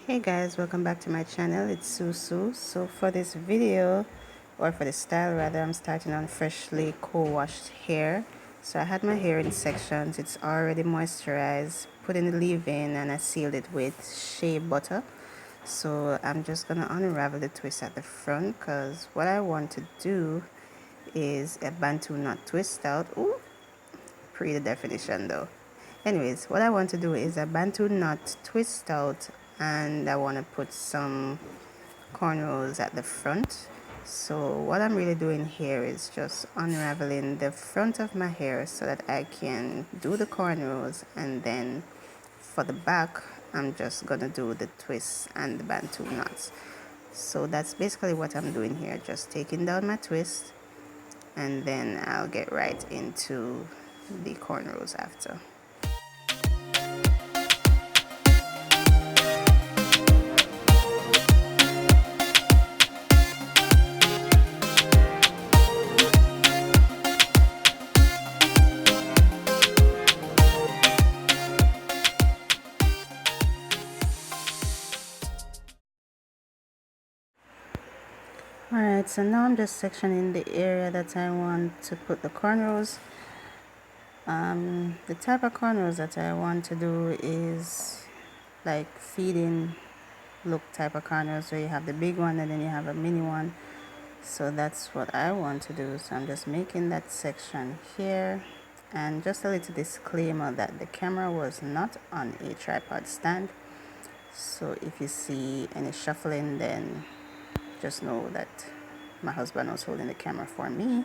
Hey guys, welcome back to my channel. It's Susu. So for this video, or for this style rather, I'm starting on freshly co-washed hair. So I had my hair in sections. It's already moisturized, put in the leave-in, and I sealed it with shea butter. So I'm just gonna unravel the twist at the front, because what I want to do is a Bantu knot twist out. Ooh, pretty the definition though. Anyways, what I want to do is a Bantu knot twist out, and I want to put some cornrows at the front. So what I'm really doing here is just unraveling the front of my hair so that I can do the cornrows, and then for the back I'm just gonna do the twists and the Bantu knots. So that's basically what I'm doing here, just taking down my twist, and then I'll get right into the cornrows after. Alright, so now I'm just sectioning the area that I want to put the cornrows. The type of cornrows that I want to do is like feeding look type of cornrows, where you have the big one and then you have a mini one. So that's what I want to do. So I'm just making that section here. And just a little disclaimer that the camera was not on a tripod stand. So if you see any shuffling, then just know that my husband was holding the camera for me.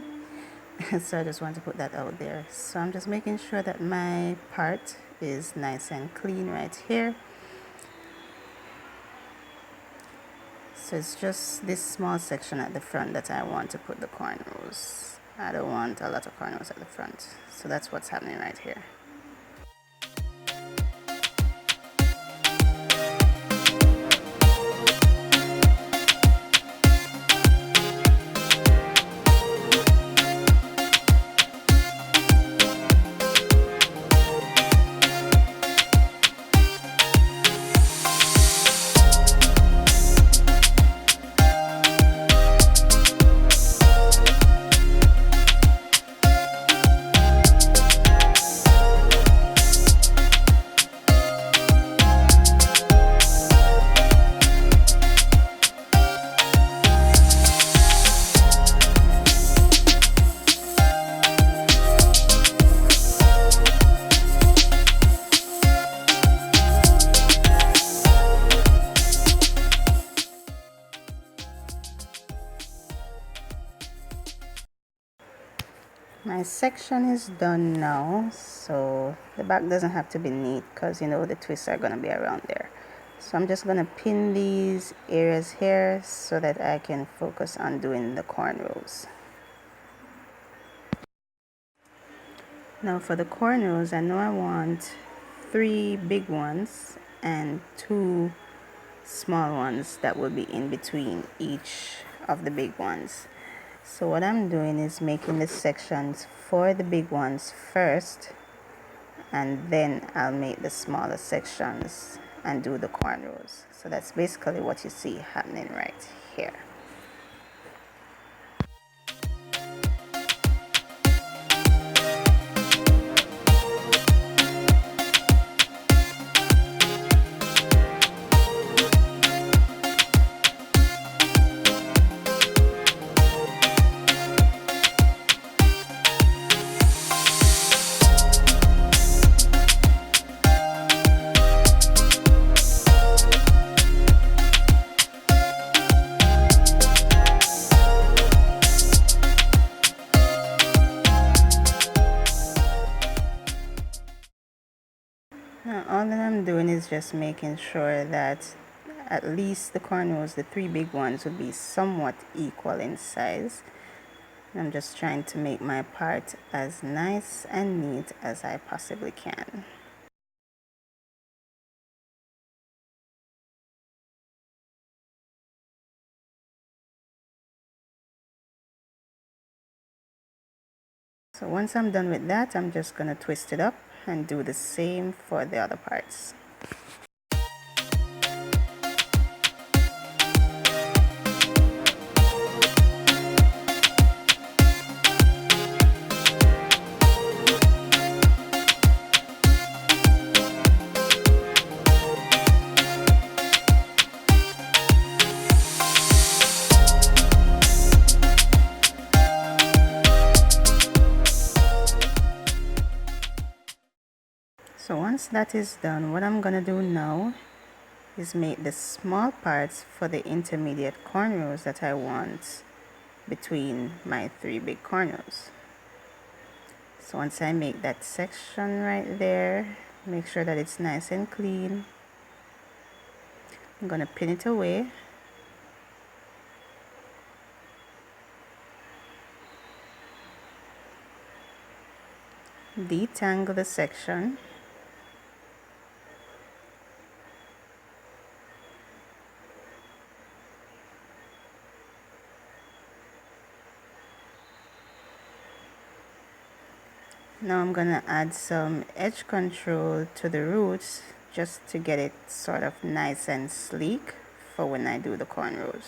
So I just want to put that out there. So I'm just making sure that my part is nice and clean right here. So it's just this small section at the front that I want to put the cornrows. I don't want a lot of cornrows at the front. So that's what's happening right here. My section is done now, so the back doesn't have to be neat because you know the twists are going to be around there. So I'm just going to pin these areas here so that I can focus on doing the cornrows. Now for the cornrows, I know I want 3 big ones and 2 small ones that will be in between each of the big ones. So what I'm doing is making the sections for the big ones first, and then I'll make the smaller sections and do the cornrows. So that's basically what you see happening right here. Now all that I'm doing is just making sure that at least the cornrows, the 3 big ones, would be somewhat equal in size. I'm just trying to make my part as nice and neat as I possibly can. So once I'm done with that, I'm just going to twist it up and do the same for the other parts. So once that is done, what I'm gonna do now is make the small parts for the intermediate cornrows that I want between my 3 big cornrows. So once I make that section right there, make sure that it's nice and clean. I'm gonna pin it away. Detangle the section. Now I'm gonna add some edge control to the roots just to get it sort of nice and sleek for when I do the cornrows.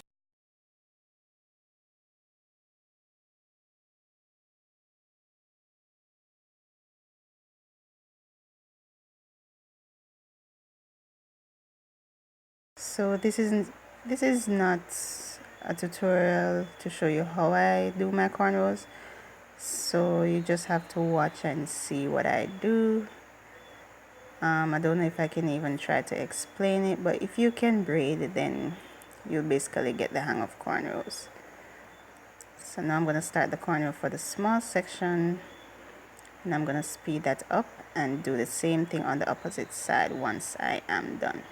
So this is not a tutorial to show you how I do my cornrows, so you just have to watch and see what I do. I don't know if I can even try to explain it, but if you can braid, then you'll basically get the hang of cornrows. So now I'm going to start the cornrow for the small section, and I'm going to speed that up and do the same thing on the opposite side once I am done.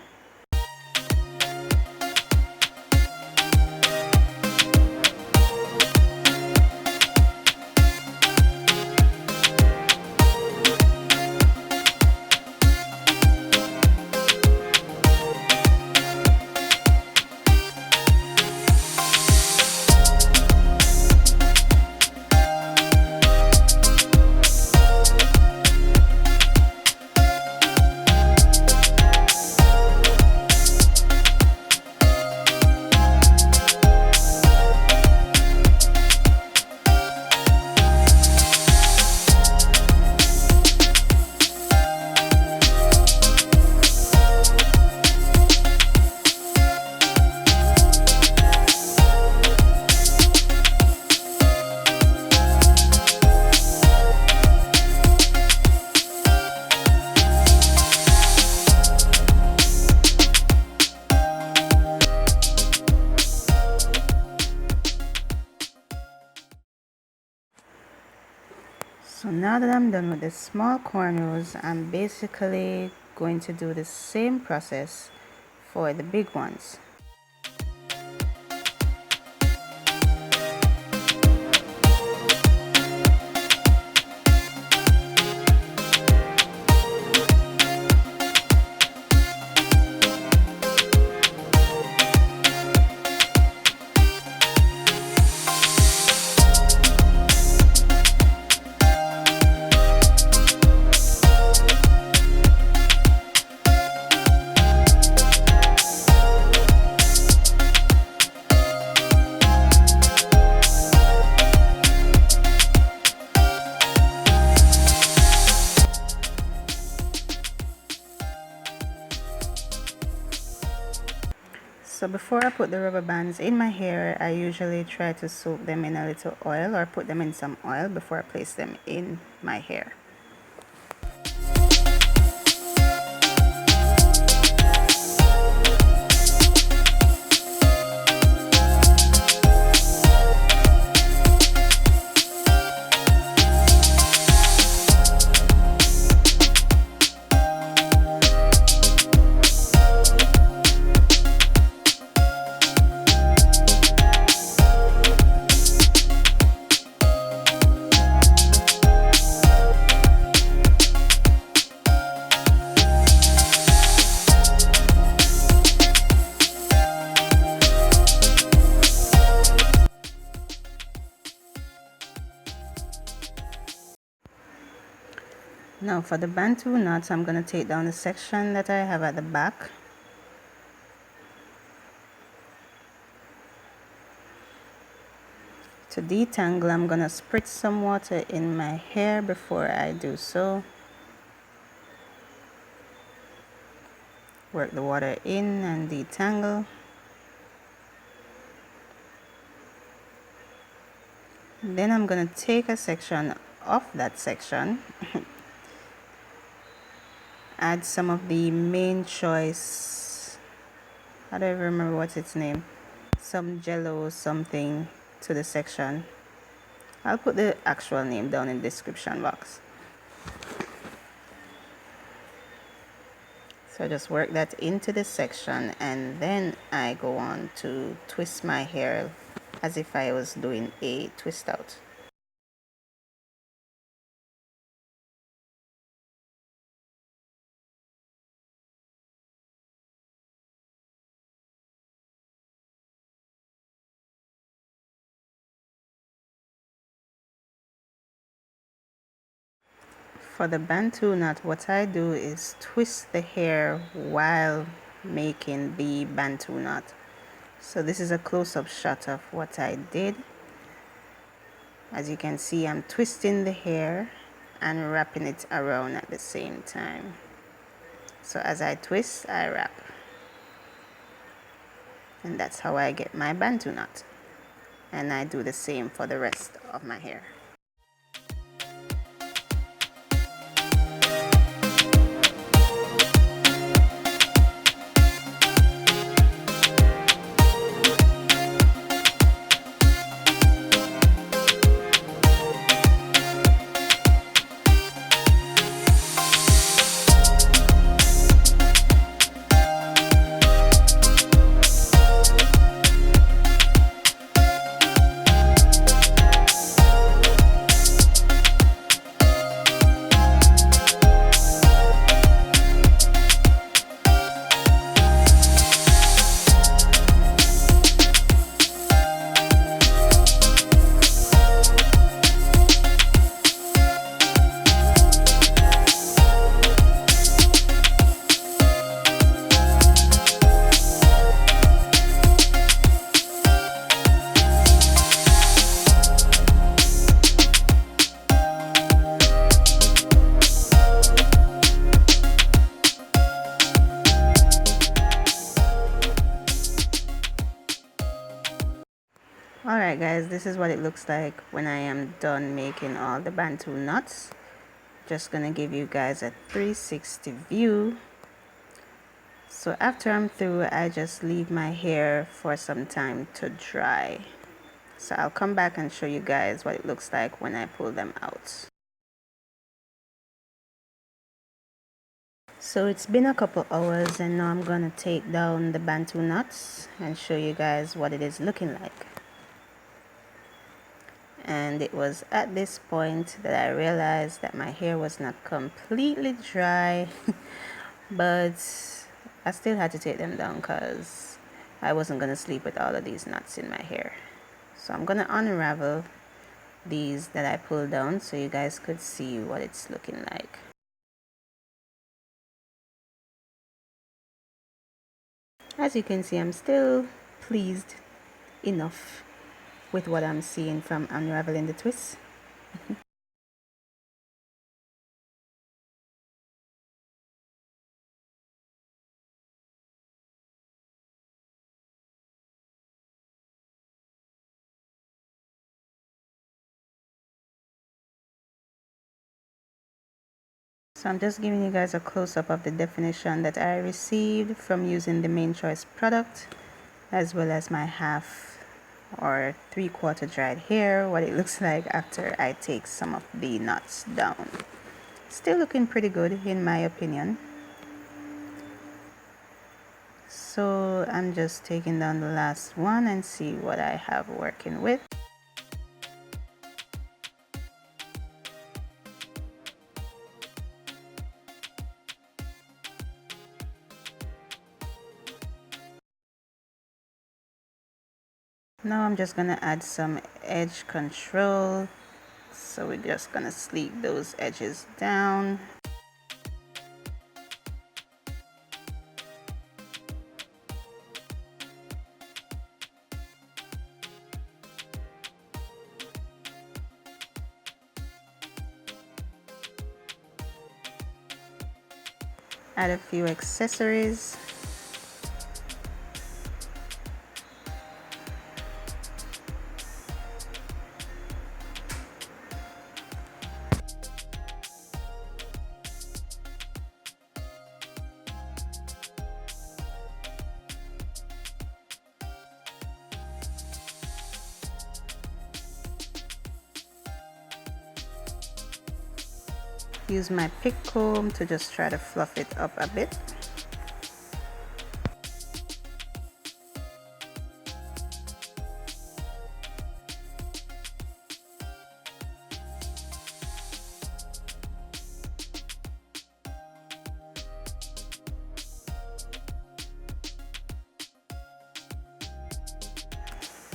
So now that I'm done with the small cornrows, I'm basically going to do the same process for the big ones. So before I put the rubber bands in my hair, I usually try to soak them in a little oil or put them in some oil before I place them in my hair. Now for the Bantu knots, I'm going to take down the section that I have at the back. To detangle, I'm going to spritz some water in my hair before I do so. Work the water in and detangle. Then I'm going to take a section off that section add some of the main choice, I don't even remember what's its name, some jello something to the section. I'll put the actual name down in the description box. So just work that into the section, and then I go on to twist my hair as if I was doing a twist out. For the Bantu knot, what I do is twist the hair while making the Bantu knot. So this is a close-up shot of what I did. As you can see, I'm twisting the hair and wrapping it around at the same time. So as I twist, I wrap. And that's how I get my Bantu knot. And I do the same for the rest of my hair. Alright guys, this is what it looks like when I am done making all the Bantu knots. Just gonna give you guys a 360 view. So after I'm through, I just leave my hair for some time to dry. So I'll come back and show you guys what it looks like when I pull them out. So it's been a couple hours, and now I'm gonna take down the Bantu knots and show you guys what it is looking like. And it was at this point that I realized that my hair was not completely dry but I still had to take them down because I wasn't going to sleep with all of these knots in my hair. So I'm going to unravel these that I pulled down so you guys could see what it's looking like. As you can see, I'm still pleased enough with what I'm seeing from unraveling the twists. So I'm just giving you guys a close-up of the definition that I received from using the main choice product, as well as my half or 3/4 dried hair, what it looks like after I take some of the knots down. Still looking pretty good in my opinion. So I'm just taking down the last one and see what I have working with. Now I'm just gonna add some edge control. So we're just gonna sleek those edges down. Add a few accessories. use my pick comb to just try to fluff it up a bit.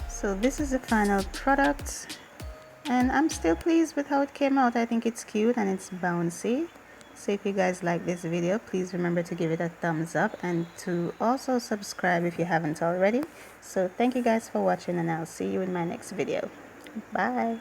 So this is the final product, and I'm still pleased with how it came out. I think it's cute and it's bouncy. So if you guys like this video, please remember to give it a thumbs up and to also subscribe if you haven't already. So thank you guys for watching, and I'll see you in my next video. Bye.